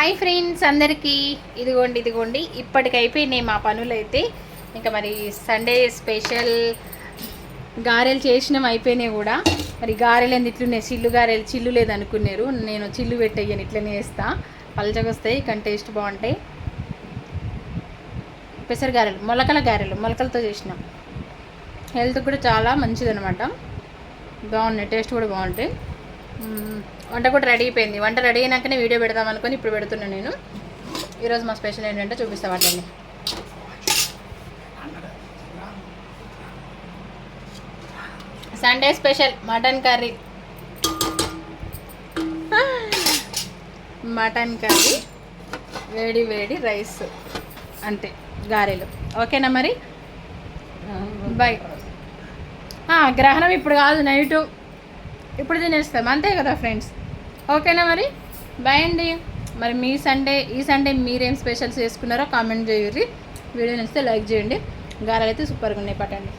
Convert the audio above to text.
Hi friends అందరికీ ఇదిగోండి ఇప్పటికైపోయినాయి మా పనులు అయితే. ఇంకా మరి సండే స్పెషల్ గారెలు చేసినాం అయిపోయినాయి కూడా. మరి గారెలు ఎందుకు ఇట్లున్నాయి, చిల్లు గారెలు, చిల్లు లేదనుకున్నారు. నేను చిల్లు పెట్టయ్యాను, ఇట్లనే వేస్తా, పలచగా వస్తాయి కానీ టేస్ట్ బాగుంటాయి. పెసర గారెలు, మొలకల గారెలు, మొలకలతో చేసినాం. హెల్త్ కూడా చాలా మంచిదనమాట, బాగున్నాయి, టేస్ట్ కూడా బాగుంటాయి. వంట కూడా రెడీ అయిపోయింది. వంట రెడీ అయినాకనే వీడియో పెడదాం అనుకొని ఇప్పుడు పెడుతున్నాను నేను. ఈరోజు మా స్పెషల్ ఏంటంటే చూపిస్తా వాటిని. Sunday special mutton curry, mutton curry, వేడి వేడి రైస్, అంతే, గారెలు. ఓకేనా మరి, బాయ్. గ్రహణం ఇప్పుడు కాదు, నైటు, ఇప్పుడు తినేస్తాం అంతే కదా ఫ్రెండ్స్. ఓకేనా మరి, బాయ్ అండి. మరి ఈ సండే మీరేం స్పెషల్స్ చేసుకున్నారో కామెంట్ చేయండి. వీడియో నచ్చితే లైక్ చేయండి. గారెలు అయితే సూపర్గా ఉన్నాయి, పట్టండి.